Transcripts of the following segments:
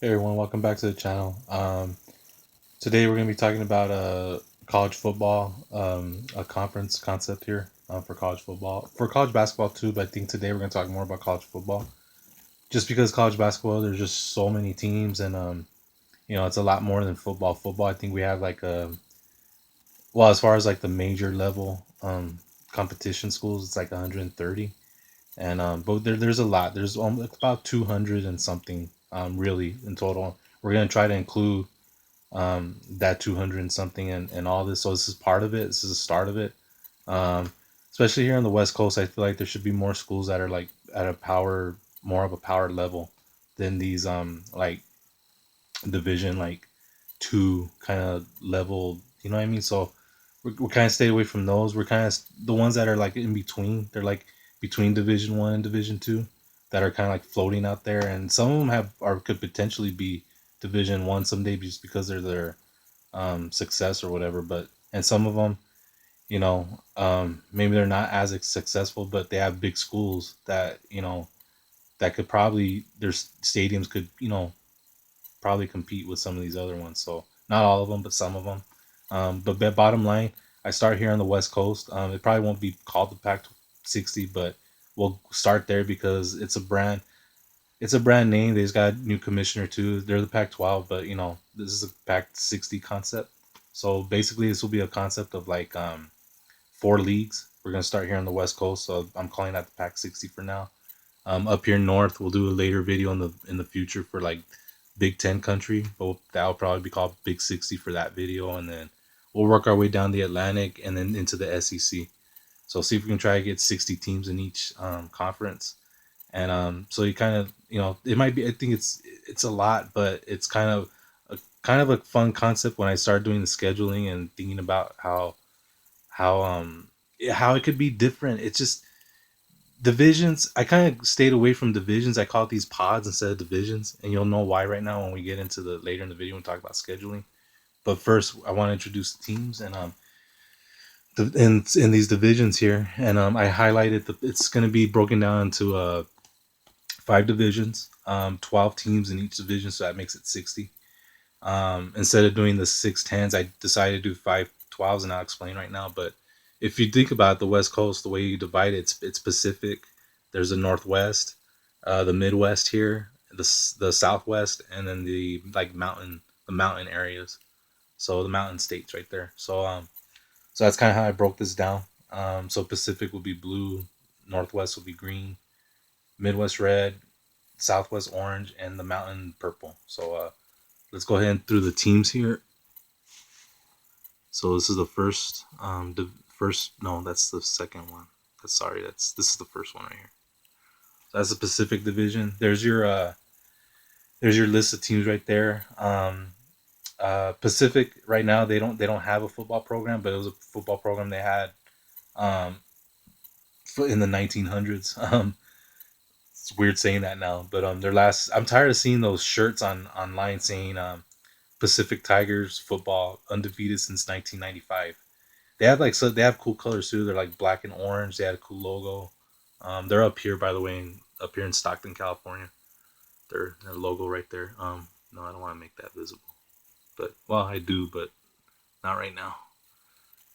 Hey everyone, welcome back to the channel. Today we're going to be talking about college football, a conference concept here for college football, for college basketball too. But I think today we're going to talk more about college football, just because college basketball there's just so many teams, and it's a lot more than football. Football, I think we have like as far as like the major level competition schools, it's like 130, and but there's a lot. There's about 200 and something really in total. We're going to try to include that 200 and something and all this. So this is part of it. This is the start of it. Um, Especially here on the West Coast, I feel like there should be more schools that are like at a power, more of a power level than these like division like two kind of level. You know what I mean? So we're kind of stay away from those. We're kind of the ones that are like in between. They're like between Division One and Division Two, that are kind of like floating out there, and some of them have or could potentially be Division One someday just because they're their success or whatever. But and some of them, maybe they're not as successful, but they have big schools that that could probably their stadiums could probably compete with some of these other ones. So not all of them, but some of them. But bottom line, I start here on the West Coast. It probably won't be called the PAC-60, but we'll start there because it's a brand. It's a brand name. They just got a new commissioner too. They're the Pac-12, but this is a PAC-60 concept. So basically, this will be a concept of like four leagues. We're gonna start here on the West Coast, so I'm calling that the PAC-60 for now. Up here north, we'll do a later video in the future for like Big Ten country, but that'll probably be called Big 60 for that video, and then we'll work our way down the Atlantic and then into the SEC. So see if we can try to get 60 teams in each conference, and so you kind of it might be. I think it's a lot, but it's kind of a fun concept when I started doing the scheduling and thinking about how how it could be different. It's just divisions. I kind of stayed away from divisions. I call it these pods instead of divisions, and you'll know why right now when we get into the later in the video and talk about scheduling. But first, I want to introduce the teams and in these divisions here, and I highlighted it's going to be broken down into five divisions, 12 teams in each division, so that makes it 60. Instead of doing the 6 10s, I decided to do 5 12s, and I'll explain right now. But if you think about the West Coast, the way you divide it, it's Pacific. There's the Northwest, the Midwest here, the Southwest, and then the mountain areas. So the mountain states right there. So that's kind of how I broke this down. So Pacific will be blue, Northwest will be green, Midwest red, Southwest orange, and the mountain purple. So let's go ahead and through the teams here. So this is the first, first. No, that's the second one. Sorry, this is the first one right here. So that's the Pacific Division. There's your list of teams right there. Pacific right now they don't have a football program, but it was a football program they had um, in the 1900s. It's weird saying that now, but their last. I'm tired of seeing those shirts online saying Pacific Tigers football undefeated since 1995. They have they have cool colors too. They're like black and orange. They had a cool logo. They're up here by the way, up here in Stockton, California. Their logo right there. No, I don't want to make that visible, but well, I do, but not right now.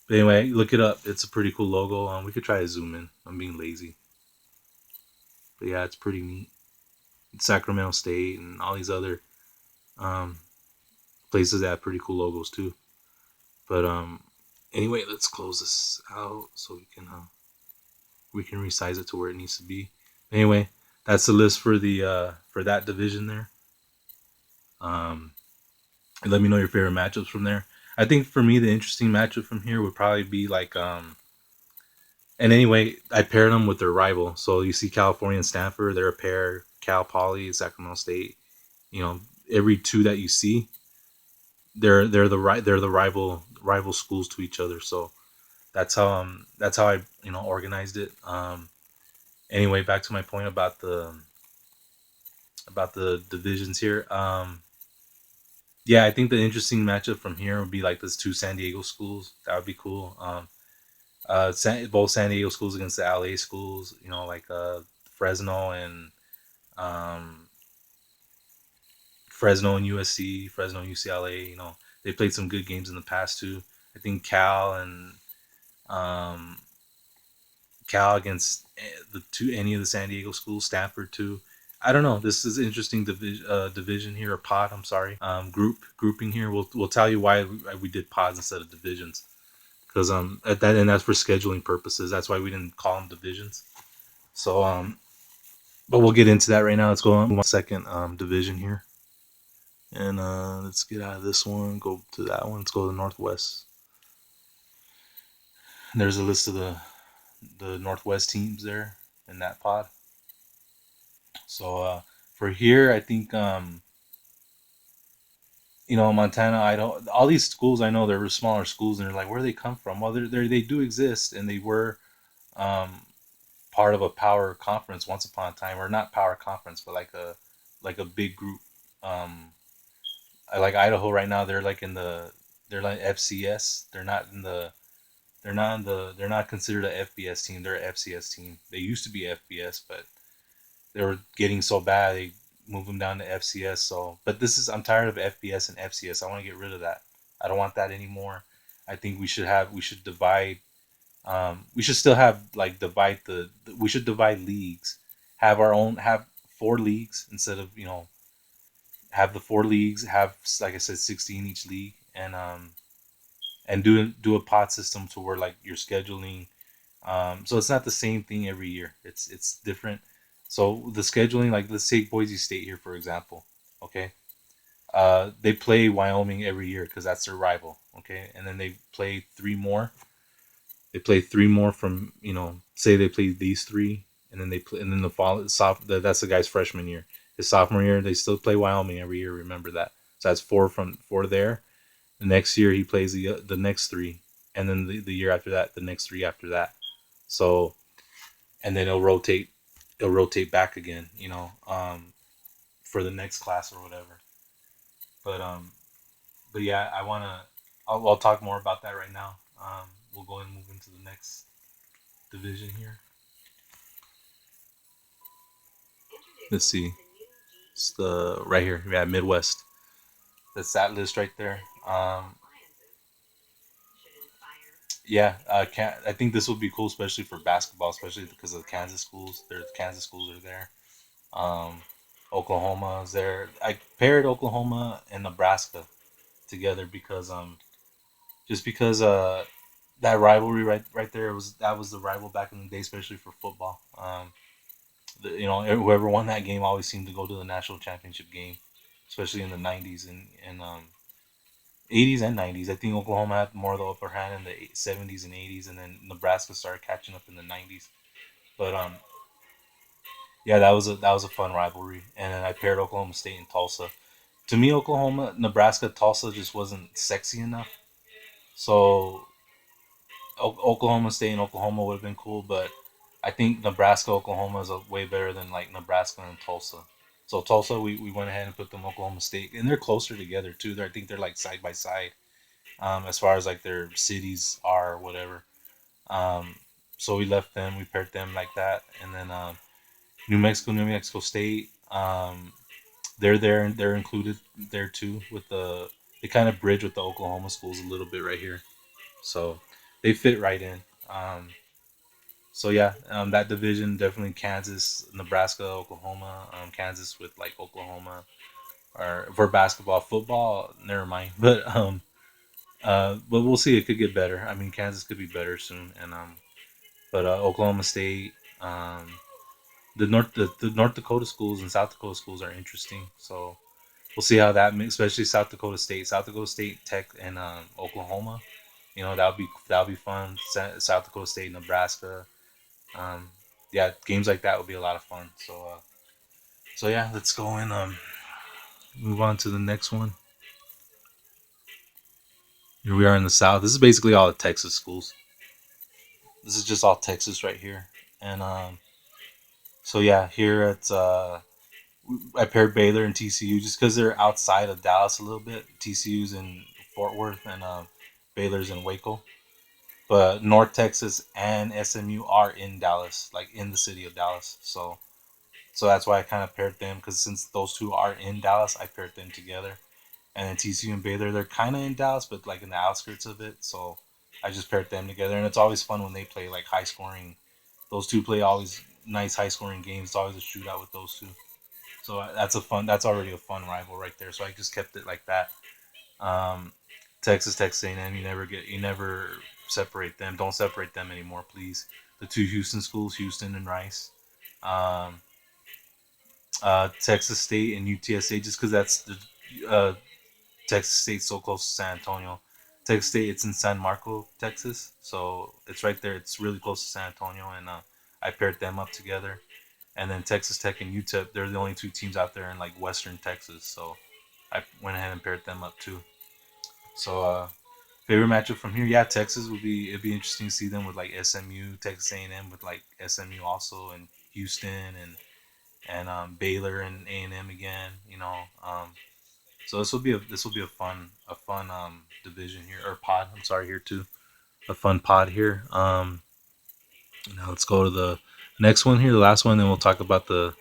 But anyway, look it up. It's a pretty cool logo. We could try to zoom in. I'm being lazy, but yeah, it's pretty neat. It's Sacramento State and all these other um, places that have pretty cool logos too. But anyway, let's close this out so we can resize it to where it needs to be. Anyway, that's the list for that division there. And let me know your favorite matchups from there. I think for me the interesting matchup from here would probably be like and anyway, I paired them with their rival. So you see California and Stanford, they're a pair. Cal Poly, Sacramento State. Every two that you see, they're the rival schools to each other. So that's how I organized it. Anyway, back to my point about the divisions here. Yeah, I think the interesting matchup from here would be like those two San Diego schools. That would be cool. Both San Diego schools against the LA schools. Like Fresno and um, Fresno and USC, Fresno and UCLA. They played some good games in the past too. I think um, Cal against any of the San Diego schools, Stanford too. I don't know. This is interesting division here, or pod. I'm sorry, grouping here. We'll tell you why we did pods instead of divisions, because at that and that's for scheduling purposes. That's why we didn't call them divisions. So but we'll get into that right now. Let's go on second division here, and let's get out of this one. Go to that one. Let's go to the Northwest. And there's a list of the Northwest teams there in that pod. So for here, I think Montana, Idaho, all these schools I know they're smaller schools, and they're like, where do they come from? Well, they do exist, and they were um, part of a power conference once upon a time, or not power conference, but like a big group. Um, I like Idaho right now. They're like FCS. They're not considered a FBS team. They're a FCS team. They used to be FBS, but they were getting so bad they moved them down to FCS. So, but I'm tired of FBS and FCS. I want to get rid of that. I don't want that anymore. I think we should divide. We should still have like we should divide leagues. Have four leagues instead of have the four leagues. Have, like I said, 16 each league, and do a pot system to where like you're scheduling. So it's not the same thing every year. It's different. So the scheduling, like let's take Boise State here for example. Okay, they play Wyoming every year because that's their rival. Okay, and then they play three more. They play three more from say they play these three, and then they play, and then that's the guy's freshman year. His sophomore year, they still play Wyoming every year. Remember that. So that's four there. The next year he plays the next three, and then the year after that, the next three after that. So, and then it'll rotate back again, for the next class or whatever. But but yeah, I'll talk more about that right now. We'll go and move into the next division here. Let's see, it's the right here. Yeah, Midwest. That's that list right there. Yeah, I think this would be cool, especially for basketball, especially because of the Kansas schools. The Kansas schools are there. Um, Oklahoma is there. I paired Oklahoma and Nebraska together because just because that rivalry right there was the rival back in the day, especially for football. Whoever won that game always seemed to go to the national championship game, especially in the '90s and '80s and '90s. I think Oklahoma had more of the upper hand in the '70s and '80s, and then Nebraska started catching up in the '90s. But yeah, that was a fun rivalry, and then I paired Oklahoma State and Tulsa. To me, Nebraska, Tulsa just wasn't sexy enough. So Oklahoma State and Oklahoma would have been cool, but I think Nebraska, Oklahoma is way better than like Nebraska and Tulsa. So Tulsa, we went ahead and put them Oklahoma State, and they're closer together too. I think they're like side by side, as far as like their cities are or whatever. Um, so we left them, we paired them like that, and then New Mexico State. They're there and they're included there too with they kind of bridge with the Oklahoma schools a little bit right here, so they fit right in. So yeah, that division definitely Kansas, Nebraska, Oklahoma, Kansas with like Oklahoma, or for basketball, football, never mind. But we'll see. It could get better. I mean, Kansas could be better soon, and but Oklahoma State, the North Dakota schools and South Dakota schools are interesting. So we'll see how especially South Dakota State, Tech, and Oklahoma. That'll be fun. South Dakota State, Nebraska. Um, yeah, games like that would be a lot of fun. So yeah, let's go and move on to the next one. Here we are in the South. This is basically all the Texas schools. This is just all Texas right here, and so yeah, here it's I paired Baylor and TCU just because they're outside of Dallas a little bit. TCU's in Fort Worth and Baylor's in Waco. But North Texas and SMU are in Dallas, like in the city of Dallas. So So that's why I kind of paired them, because since those two are in Dallas, I paired them together. And then TCU and Baylor, they're kind of in Dallas, but like in the outskirts of it. So I just paired them together, and it's always fun when they play like high scoring. Those two play always nice high scoring games. It's always a shootout with those two. So that's a fun. That's already a fun rival right there. So I just kept it like that. Um, Texas A&M, you never separate them. Don't separate them anymore, please. The two Houston schools, Houston and Rice. Um, Texas State and UTSA, just because that's the Texas State's so close to San Antonio. Texas State, it's in San Marco, Texas, so it's right there. It's really close to San Antonio, and I paired them up together. And then Texas Tech and UTEP, they're the only two teams out there in like Western Texas, so I went ahead and paired them up too. So favorite matchup from here, yeah, Texas would be. It'd be interesting to see them with like SMU, Texas A&M with like SMU also, and Houston and Baylor and A&M again. So this will be a fun division here, or pod. I'm sorry, here too, a fun pod here. Now let's go to the next one here, the last one, then we'll talk about the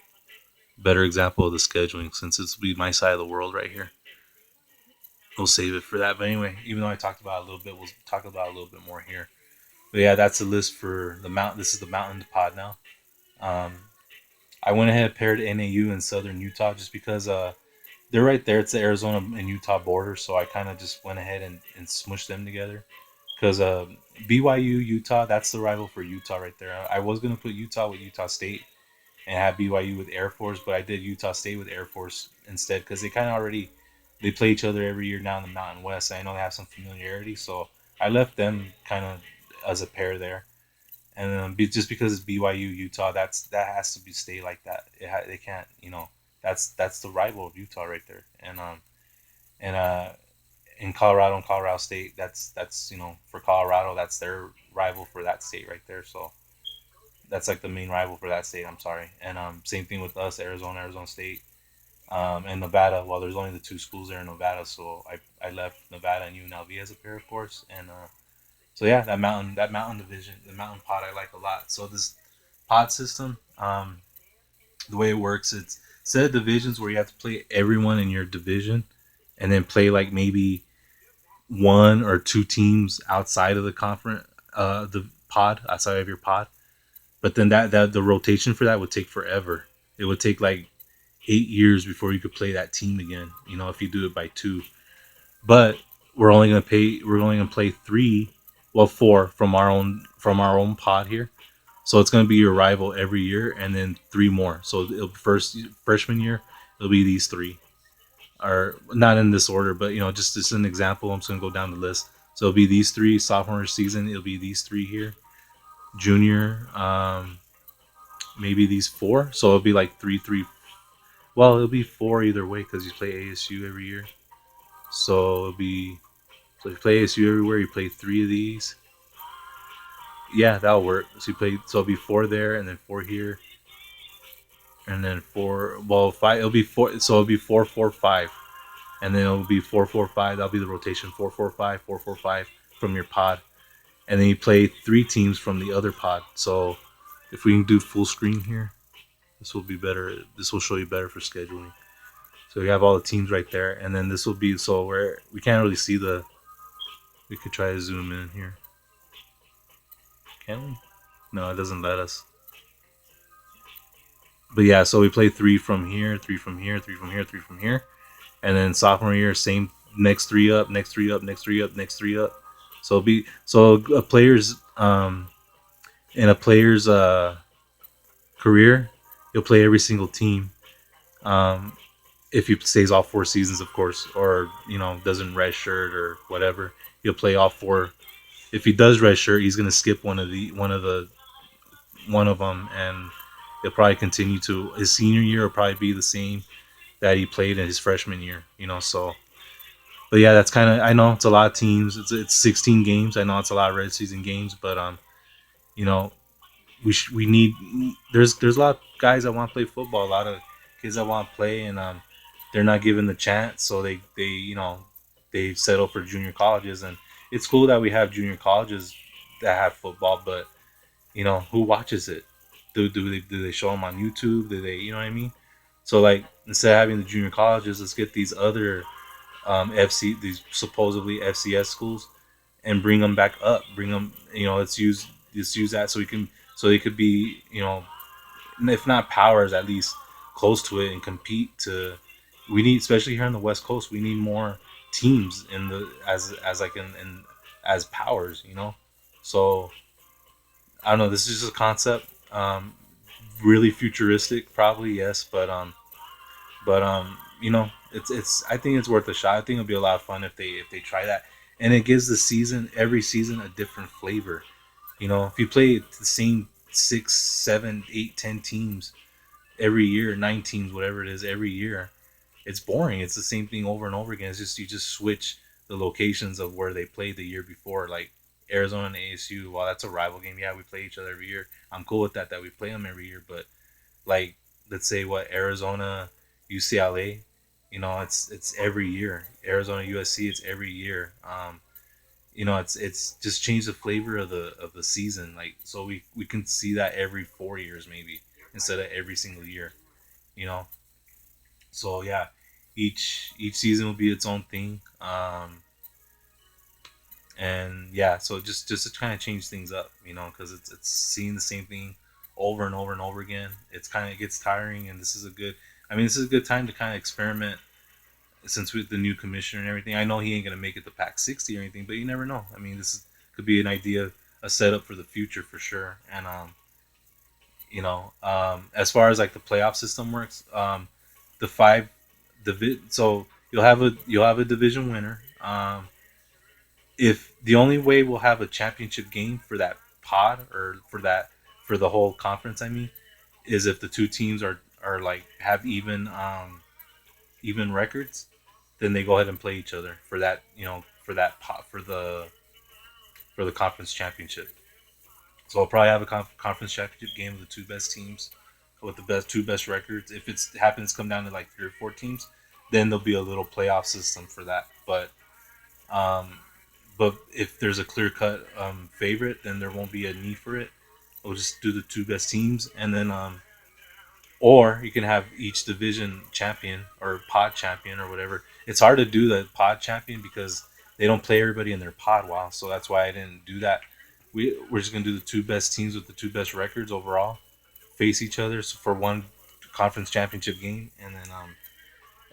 better example of the scheduling, since it's be my side of the world right here. We'll save it for that. But anyway, even though I talked about it a little bit, we'll talk about it a little bit more here. But yeah, that's the list for the mountain. This is the mountain pod now. Um, I went ahead and paired NAU and Southern Utah just because they're right there. It's the Arizona and Utah border, so I kind of just went ahead and smushed them together. Because BYU Utah, that's the rival for Utah right there. I was gonna put Utah with Utah State and have BYU with Air Force, but I did Utah State with Air Force instead because they kind of already they play each other every year now in the Mountain West. I know they have some familiarity, so I left them kind of as a pair there. And just because it's BYU Utah, that has to be stay like that. They can't, that's the rival of Utah right there. And in Colorado and Colorado State, that's for Colorado, that's their rival for that state right there. So that's like the main rival for that state. I'm sorry. And same thing with us, Arizona State, and Nevada. Well, there's only the two schools there in Nevada, so I left Nevada and UNLV as a pair, of course. And so yeah, that mountain division, the mountain pod, I like a lot. So this pod system, the way it works, it's set of divisions where you have to play everyone in your division, and then play like maybe one or two teams outside of the conference, the pod outside of your pod. But then that the rotation for that would take forever. It would take like 8 years before you could play that team again. If you do it by two. But we're only gonna play three, well, four from our own pod here. So it's gonna be your rival every year, and then three more. So first freshman year, it'll be these three, or not in this order, but just as an example, I'm just gonna go down the list. So it'll be these three. Sophomore season, it'll be these three here. Junior, maybe these four. So it'll be like three, three. Well, it'll be four either way because you play ASU every year. So it'll be so if you play ASU everywhere, you play three of these. Yeah, that'll work. So it'll be four there, and then four here, and then four. Well, five. It'll be four. So it'll be four, four, five, and then it'll be four, four, five. That'll be the rotation. Four, four, five, four, four, five from your pod, and then you play three teams from the other pod. So if we can do full screen here, this will be better. This will show you better for scheduling. So you have all the teams right there, and then this will be so where we can't really see the. We could try to zoom in here. Can we? No, it doesn't let us. But yeah, so we play three from here, three from here, three from here, three from here, and then sophomore year, same next three up, next three up, next three up, next three up. So a player's in a player's career, he'll play every single team. Um, if he stays all 4 seasons, of course, or doesn't red shirt or whatever, he'll play all four. If he does red shirt, he's gonna skip one of them, and he'll probably continue to his senior year will probably be the same that he played in his freshman year. So, but yeah, that's kind of I know it's a lot of teams. It's 16 games. I know it's a lot of red season games, but you know, we need there's a lot of guys that want to play football, a lot of kids that want to play, and they're not given the chance, so they settle for junior colleges, and it's cool that we have junior colleges that have football, but who watches it? Do they show them on YouTube? Do they, you know what I mean? So like instead of having the junior colleges, let's get these other these supposedly FCS schools and bring them back up. Bring them, let's use that so we can so they could be, if not powers, at least close to it and compete. We need, especially here on the West Coast, we need more teams in the as like in as powers. So I don't know. This is just a concept. Really futuristic, probably, yes, but it's I think it's worth a shot. I think it'll be a lot of fun if they try that, and it gives the season every season a different flavor. If you play the same 6, 7, 8, 10 teams every year, 9 teams, whatever it is, every year, it's boring. It's the same thing over and over again. It's just you just switch the locations of where they played the year before, like Arizona and ASU. Well, that's a rival game. Yeah, we play each other every year. I'm cool with that we play them every year. But like, let's say what Arizona, UCLA, it's every year. Arizona, USC, it's every year. It's just changed the flavor of the season. Like, so we can see that every 4 years maybe instead of every single year. You know, so yeah, each season will be its own thing. And yeah, so just to kind of change things up, because it's seeing the same thing over and over and over again. It's kind of, it gets tiring, and this is a good time to kind of experiment since with the new commissioner and everything. I know he ain't gonna make it the PAC-60 or anything, but you never know. Could be an idea, a setup for the future for sure. And as far as like the playoff system works, the five so you'll have a division winner. If the only way we'll have a championship game for that pod, or for the whole conference, I mean, is if the two teams are like have even records, then they go ahead and play each other for that, for that pot for the conference championship. So I'll probably have a conference championship game of the two best teams with the two best records. If it happens to come down to like 3 or 4 teams, then there'll be a little playoff system for that. Um, but if there's a clear cut favorite, then there won't be a need for it. We'll just do the two best teams, and then or you can have each division champion or pod champion or whatever. It's hard to do the pod champion because they don't play everybody in their pod well, so that's why I didn't do that. We're just gonna do the two best teams with the two best records overall face each other for one conference championship game, and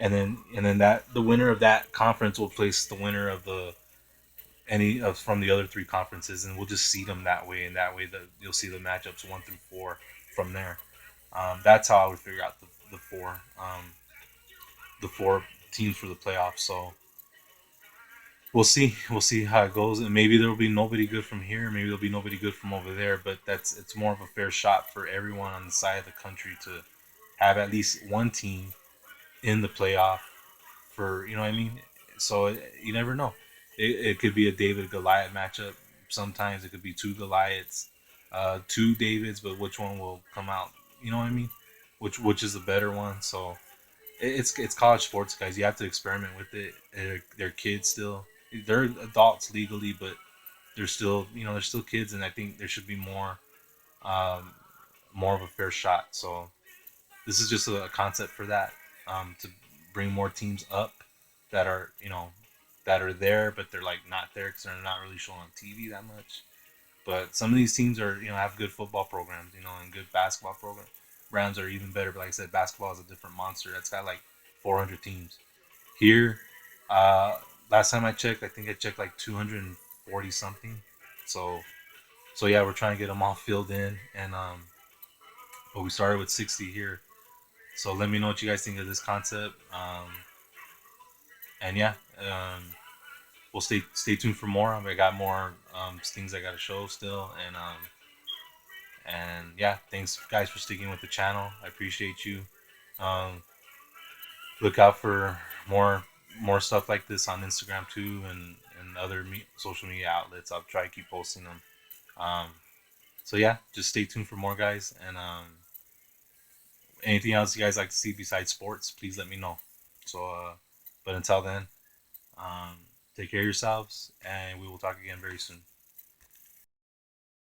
then that the winner of that conference will place the winner of the any of from the other 3 conferences, and we'll just seed them that way. And that way, you'll see the matchups 1 through 4 from there. That's how I would figure out the four teams for the playoffs. So we'll see how it goes, and maybe there'll be nobody good from here, maybe there'll be nobody good from over there. But it's more of a fair shot for everyone on the side of the country to have at least one team in the playoff, for you know what I mean. So you never know. It could be a David Goliath matchup. Sometimes it could be two Goliaths, two Davids, but which one will come out? You know what I mean? Which is the better one? So it's college sports, guys. You have to experiment with it. They're kids still. They're adults legally, but they're still kids, and I think there should be um, more of a fair shot. So this is just a concept for that, to bring more teams up that are there, but they're like not there because they're not really shown on TV that much. But some of these teams have good football programs, and good basketball programs. Browns are even better, but like I said, basketball is a different monster. That's got like 400 teams. Here, uh, last time I checked, I think I checked like 240 something. So, so yeah, we're trying to get them all filled in, and but we started with 60 here. So let me know what you guys think of this concept. And yeah, we'll stay tuned for more. I got more things I got to show still, and yeah, thanks guys for sticking with the channel. I appreciate you. Um, Look out for more stuff like this on Instagram too, and other social media outlets. I'll try to keep posting them. Um, so yeah, just stay tuned for more, guys. And anything else you guys like to see besides sports, please let me know. So, but until then, um, take care of yourselves, and we will talk again very soon.